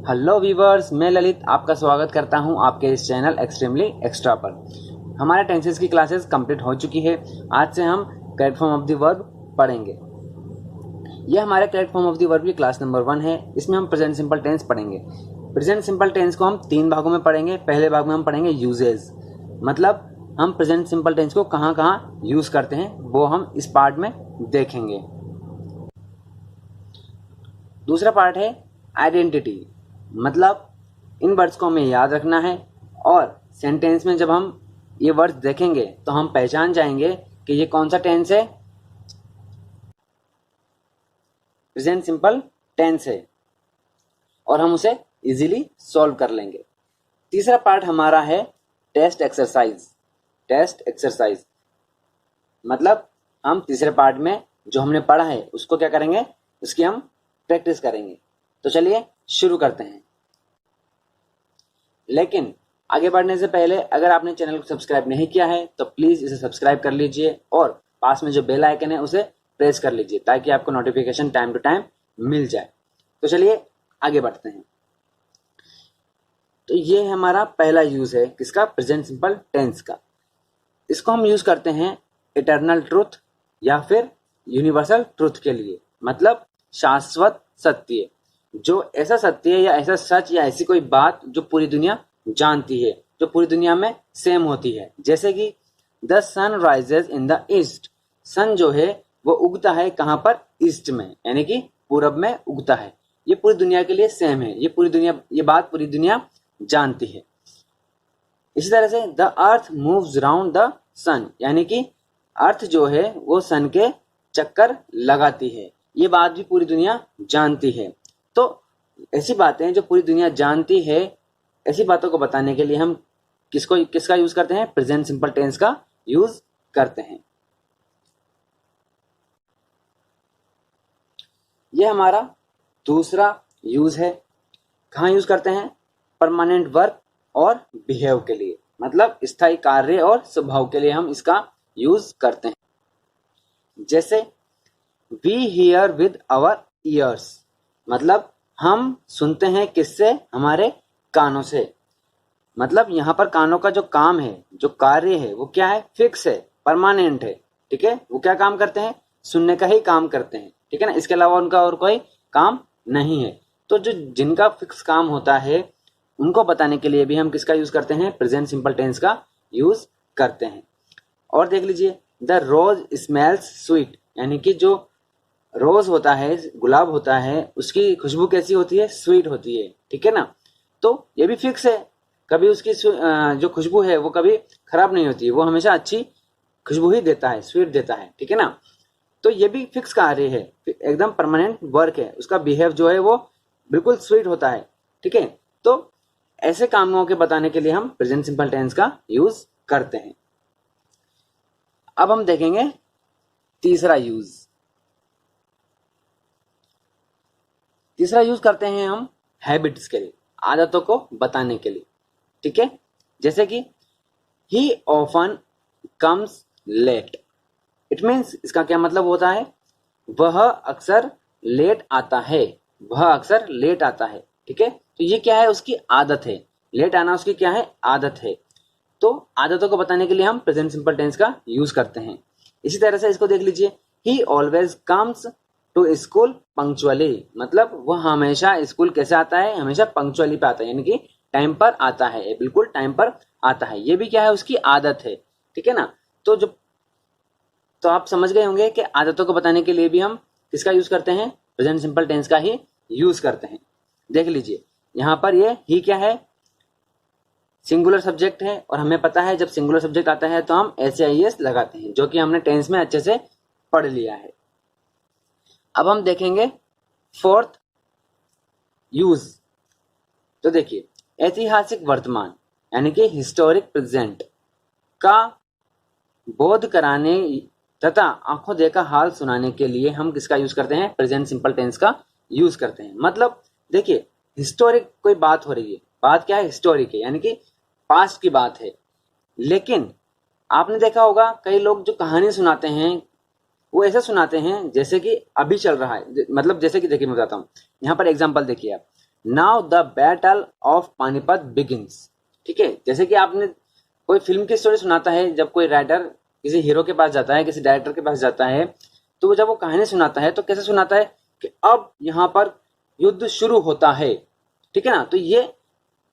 Hello viewers, मैं ललित आपका स्वागत करता हूं आपके इस चैनल एक्सट्रीमली एक्स्ट्रा पर। हमारे टेंसेस की क्लासेस कंप्लीट हो चुकी है। आज से हम correct form of the verb पढ़ेंगे। यह हमारे correct form of the verb की क्लास नंबर 1 है। इसमें हम प्रेजेंट सिंपल टेंस पढ़ेंगे। प्रेजेंट सिंपल टेंस को हम 3 भागों में पढ़ेंगे। पहले भाग में हम पढ़ेंगे यूजेज, मतलब हम प्रेजेंट सिंपल टेंस को कहाँ कहाँ यूज करते हैं वो हम इस पार्ट में देखेंगे। दूसरा पार्ट है आइडेंटिटी, मतलब इन वर्ड्स को हमें याद रखना है और सेंटेंस में जब हम ये वर्ड्स देखेंगे तो हम पहचान जाएंगे कि ये कौन सा टेंस है, प्रेजेंट सिंपल टेंस है, और हम उसे इजीली सॉल्व कर लेंगे। तीसरा पार्ट हमारा है टेस्ट एक्सरसाइज। टेस्ट एक्सरसाइज मतलब हम तीसरे पार्ट में जो हमने पढ़ा है उसको क्या करेंगे, उसकी हम प्रैक्टिस करेंगे। तो चलिए शुरू करते हैं। लेकिन आगे बढ़ने से पहले अगर आपने चैनल को सब्सक्राइब नहीं किया है तो प्लीज इसे सब्सक्राइब कर लीजिए और पास में जो बेल आइकन है उसे प्रेस कर लीजिए ताकि आपको नोटिफिकेशन टाइम टू टाइम मिल जाए। तो चलिए आगे बढ़ते हैं। तो ये हमारा पहला यूज है किसका, प्रेजेंट सिंपल टेंस का। इसको हम यूज करते हैं इटर्नल ट्रूथ या फिर यूनिवर्सल ट्रूथ के लिए, मतलब शाश्वत सत्य, जो ऐसा सत्य है या ऐसा सच या ऐसी कोई बात जो पूरी दुनिया जानती है, जो पूरी दुनिया में सेम होती है। जैसे कि the sun rises in the east. Sun जो है वो उगता है कहाँ पर, ईस्ट में, यानी कि पूरब में उगता है। ये पूरी दुनिया के लिए सेम है, ये बात पूरी दुनिया जानती है। इसी तरह से the earth moves round the sun, यानी कि अर्थ जो है वो सन के चक्कर लगाती है। ये बात भी पूरी दुनिया जानती है। तो ऐसी बातें जो पूरी दुनिया जानती है, ऐसी बातों को बताने के लिए हम किसका यूज करते हैं, प्रेजेंट सिंपल टेंस का यूज करते हैं। यह हमारा दूसरा यूज है। कहाँ यूज करते हैं, परमानेंट वर्ब और बिहेव के लिए, मतलब स्थायी कार्य और स्वभाव के लिए हम इसका यूज करते हैं। जैसे we hear with our ears, मतलब हम सुनते हैं किससे, हमारे कानों से। मतलब यहाँ पर कानों का जो काम है, जो कार्य है वो क्या है, फिक्स है, परमानेंट है। ठीक है, वो क्या काम करते हैं, सुनने का ही काम करते हैं। ठीक है ना, इसके अलावा उनका और कोई काम नहीं है। तो जो जिनका फिक्स काम होता है उनको बताने के लिए भी हम किसका यूज करते हैं, प्रेजेंट सिंपल टेंस का यूज करते हैं। और देख लीजिए द रोज स्मेल्स स्वीट, यानी कि जो रोज होता है, गुलाब होता है, उसकी खुशबू कैसी होती है, स्वीट होती है। ठीक है ना, तो ये भी फिक्स है, कभी उसकी जो खुशबू है वो कभी खराब नहीं होती, वो हमेशा अच्छी खुशबू ही देता है, स्वीट देता है। ठीक है ना, तो ये भी फिक्स कार्य है, एकदम परमानेंट वर्क है, उसका बिहेव जो है वो बिल्कुल स्वीट होता है। ठीक है, तो ऐसे कामों के बताने के लिए हम प्रेजेंट सिंपल टेंस का यूज करते हैं। अब हम देखेंगे तीसरा यूज। तीसरा यूज करते हैं हम हैबिट्स के लिए, आदतों को बताने के लिए। ठीक है, जैसे कि he often comes late. It means, इसका क्या मतलब होता है, वह अक्सर लेट आता है, वह अक्सर लेट आता है। ठीक है, तो ये क्या है, उसकी आदत है, लेट आना उसकी क्या है, आदत है। तो आदतों को बताने के लिए हम प्रेजेंट सिंपल टेंस का यूज करते हैं। इसी तरह से इसको देख लीजिए, he always comes to school punctually, मतलब वह हमेशा स्कूल कैसे आता है, हमेशा पंक्चुअली पे आता है, यानी कि टाइम पर आता है, बिल्कुल टाइम पर आता है। ये भी क्या है, उसकी आदत है। ठीक है ना, तो आप समझ गए होंगे कि आदतों को बताने के लिए भी हम किसका यूज करते हैं, प्रेजेंट सिंपल टेंस का ही यूज करते हैं। देख लीजिए यहां पर ये ही क्या है, सिंगुलर सब्जेक्ट है, और हमें पता है जब सिंगुलर सब्जेक्ट आता है तो हम एस लगाते हैं, जो कि हमने टेंस में अच्छे से पढ़ लिया है। अब हम देखेंगे फोर्थ यूज। तो देखिए, ऐतिहासिक वर्तमान यानी कि हिस्टोरिक प्रेजेंट का बोध कराने तथा आंखों देखा हाल सुनाने के लिए हम किसका यूज करते हैं, प्रेजेंट सिंपल टेंस का यूज करते हैं। मतलब देखिए, हिस्टोरिक कोई बात हो रही है, बात क्या है, हिस्टोरिक है, यानी कि पास्ट की बात है। लेकिन आपने देखा होगा कई लोग जो कहानी सुनाते हैं वो ऐसा सुनाते हैं जैसे कि अभी चल रहा है, मतलब जैसे कि देखिए मैं बताता हूँ। यहाँ पर एग्जांपल देखिए आप, now the battle of Panipat begins. ठीक है, जैसे कि आपने कोई फिल्म की स्टोरी सुनाता है, जब कोई राइटर किसी हीरो के पास जाता है, किसी डायरेक्टर के पास जाता है, तो जब वो कहानी सुनाता है तो कैसे सुनाता है कि अब यहाँ पर युद्ध शुरू होता है। ठीक है ना, तो ये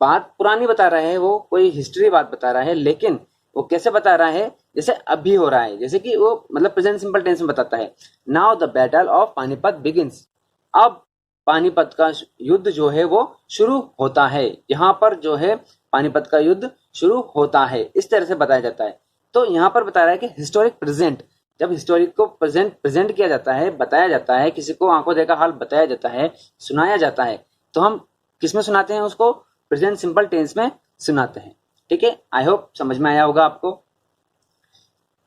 बात पुरानी बता रहा है, वो कोई हिस्ट्री बात बता रहा है, लेकिन वो कैसे बता रहा है, जैसे अभी हो रहा है, जैसे कि वो मतलब प्रेजेंट सिंपल टेंस में बताता है। Now the battle of Panipat begins, अब पानीपत का युद्ध जो है वो शुरू होता है, यहाँ पर जो है पानीपत का युद्ध शुरू होता है, इस तरह से बताया जाता है। तो यहाँ पर बता रहा है कि हिस्टोरिक प्रेजेंट, जब हिस्टोरिक को प्रेजेंट किया जाता है, बताया जाता है, किसी को आंखों देखा हाल बताया जाता है, सुनाया जाता है, तो हम किसमें सुनाते हैं, उसको प्रेजेंट सिंपल टेंस में सुनाते हैं। ठीक है, आई होप समझ में आया होगा आपको।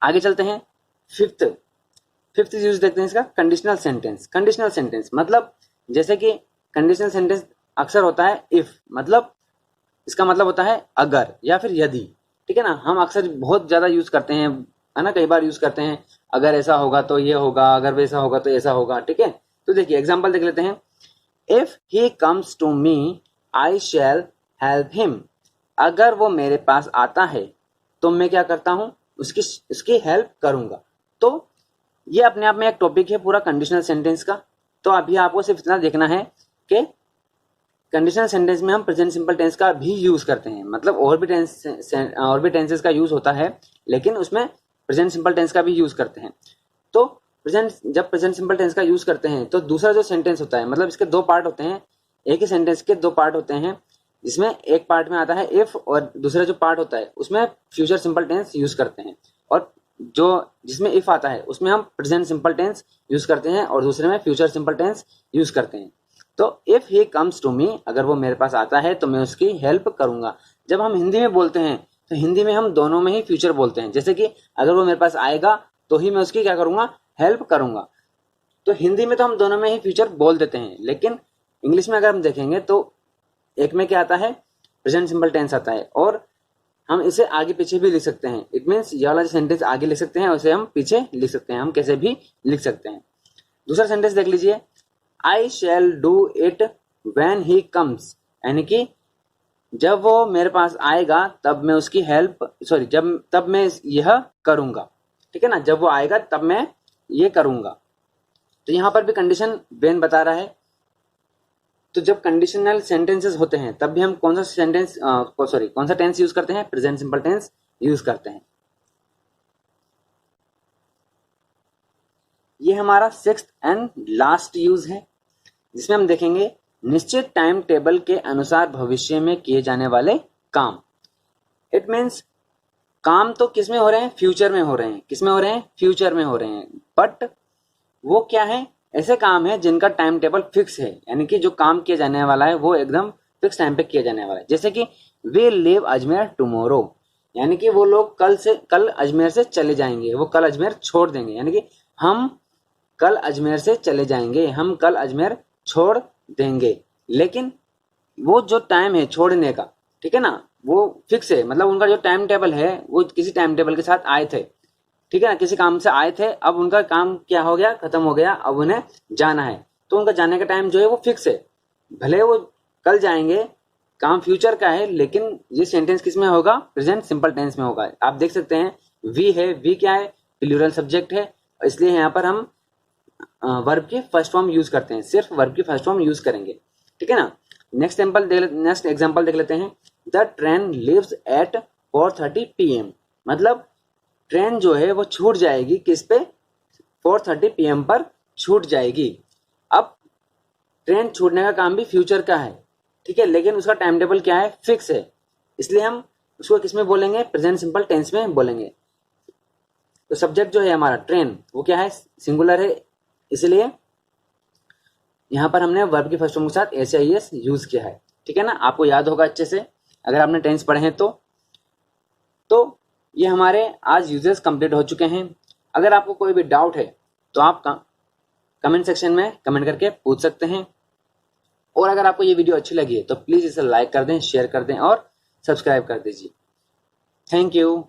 आगे चलते हैं, फिफ्थ यूज देखते हैं इसका, कंडीशनल सेंटेंस। कंडीशनल सेंटेंस मतलब जैसे कि कंडीशनल सेंटेंस अक्सर होता है इफ, मतलब इसका मतलब होता है अगर या फिर यदि। ठीक है ना, हम अक्सर बहुत ज्यादा यूज करते हैं, है ना, कई बार यूज करते हैं, अगर ऐसा होगा तो ये होगा, अगर वैसा होगा तो ऐसा होगा। ठीक है, तो देखिए एग्जांपल देख लेते हैं। If he comes to me I shall help him, अगर वो मेरे पास आता है तो मैं क्या करता हूं, उसकी हेल्प करूंगा। तो ये अपने आप में एक टॉपिक है पूरा कंडीशनल सेंटेंस का। तो अभी आपको सिर्फ इतना देखना है कि कंडीशनल सेंटेंस में हम प्रेजेंट सिंपल टेंस का भी यूज करते हैं, मतलब और भी टेंसेस का यूज होता है, लेकिन उसमें प्रेजेंट सिंपल टेंस का भी यूज करते हैं। तो जब प्रेजेंट सिंपल टेंस का यूज करते हैं तो दूसरा जो सेंटेंस होता है, मतलब इसके दो पार्ट होते हैं, एक ही सेंटेंस के दो पार्ट होते हैं, जिसमें एक पार्ट में आता है इफ और दूसरा जो पार्ट होता है उसमें फ्यूचर सिंपल टेंस यूज करते हैं, और जो जिसमें इफ आता है उसमें हम प्रेजेंट सिंपल टेंस यूज करते हैं और दूसरे में फ्यूचर सिंपल टेंस यूज करते हैं। तो if he comes to me, अगर वो मेरे पास आता है तो मैं उसकी हेल्प करूंगा। जब हम हिंदी में बोलते हैं तो हिंदी में हम दोनों में ही फ्यूचर बोलते हैं, जैसे कि अगर वो मेरे पास आएगा तो ही मैं उसकी क्या करूंगा, हेल्प करूंगा। तो हिंदी में तो हम दोनों में ही फ्यूचर बोल देते हैं, लेकिन इंग्लिश में अगर हम देखेंगे तो एक में क्या आता है, प्रेजेंट सिंपल टेंस आता है, और हम इसे आगे पीछे भी लिख सकते हैं। इट मीन्स ये वाला सेंटेंस आगे लिख सकते हैं, उसे हम पीछे लिख सकते हैं, हम कैसे भी लिख सकते हैं। दूसरा सेंटेंस देख लीजिए, I shall do it when he comes, यानी कि जब वो मेरे पास आएगा तब मैं उसकी हेल्प, तब मैं यह करूंगा। ठीक है ना, जब वो आएगा तब मैं ये करूंगा। तो यहां पर भी कंडीशन व्हेन बता रहा है। तो जब कंडीशनल सेंटेंसेस होते हैं तब भी हम कौन सा टेंस यूज करते हैं, प्रेजेंट सिंपल टेंस यूज करते हैं। ये हमारा सिक्स्थ एंड लास्ट यूज है, जिसमें हम देखेंगे निश्चित टाइम टेबल के अनुसार भविष्य में किए जाने वाले काम। इट मीन्स काम तो किस में हो रहे हैं, फ्यूचर में हो रहे हैं। किस में हो रहे हैं, फ्यूचर में हो रहे हैं, बट वो क्या है, ऐसे काम है जिनका टाइम टेबल फिक्स है, यानी कि जो काम किया जाने वाला है वो एकदम फिक्स टाइम पे किया जाने वाला है। जैसे कि वे लीव अजमेर टुमारो, यानी कि वो लोग कल अजमेर से चले जाएंगे, वो कल अजमेर छोड़ देंगे, यानी कि हम कल अजमेर से चले जाएंगे, हम कल अजमेर छोड़ देंगे। लेकिन वो जो टाइम है छोड़ने का, ठीक है ना, वो फिक्स है, मतलब उनका जो टाइम टेबल है वो किसी टाइम टेबल के साथ आए थे। ठीक है ना, किसी काम से आए थे, अब उनका काम क्या हो गया, खत्म हो गया, अब उन्हें जाना है, तो उनका जाने का टाइम जो है वो फिक्स है। भले वो कल जाएंगे, काम फ्यूचर का है, लेकिन ये सेंटेंस किस में होगा, प्रेजेंट सिंपल टेंस में होगा। आप देख सकते हैं वी है, वी क्या है, प्लूरल सब्जेक्ट है, इसलिए यहाँ पर हम वर्ब की फर्स्ट फॉर्म यूज करते हैं, सिर्फ वर्ब की फर्स्ट फॉर्म यूज करेंगे। ठीक है ना, नेक्स्ट एग्जाम्पल देख लेते हैं। The train leaves at 4:30 PM, मतलब ट्रेन जो है वो छूट जाएगी किस पे, 4:30 PM पर छूट जाएगी। अब ट्रेन छूटने का काम भी फ्यूचर का है, ठीक है, लेकिन उसका टाइम टेबल क्या है, फिक्स है, इसलिए हम उसको किस में बोलेंगे, प्रेजेंट सिंपल टेंस में बोलेंगे। तो सब्जेक्ट जो है हमारा ट्रेन, वो क्या है, सिंगुलर है, इसलिए यहां पर हमने वर्ब की फर्स्ट फॉर्म के साथ एस यूज किया है। ठीक है ना, आपको याद होगा अच्छे से अगर आपने टेंस पढ़े हैं तो ये हमारे आज यूजेस कंप्लीट हो चुके हैं। अगर आपको कोई भी डाउट है तो आप कमेंट सेक्शन में कमेंट करके पूछ सकते हैं, और अगर आपको ये वीडियो अच्छी लगी है तो प्लीज इसे लाइक कर दें, शेयर कर दें और सब्सक्राइब कर दीजिए। Thank you.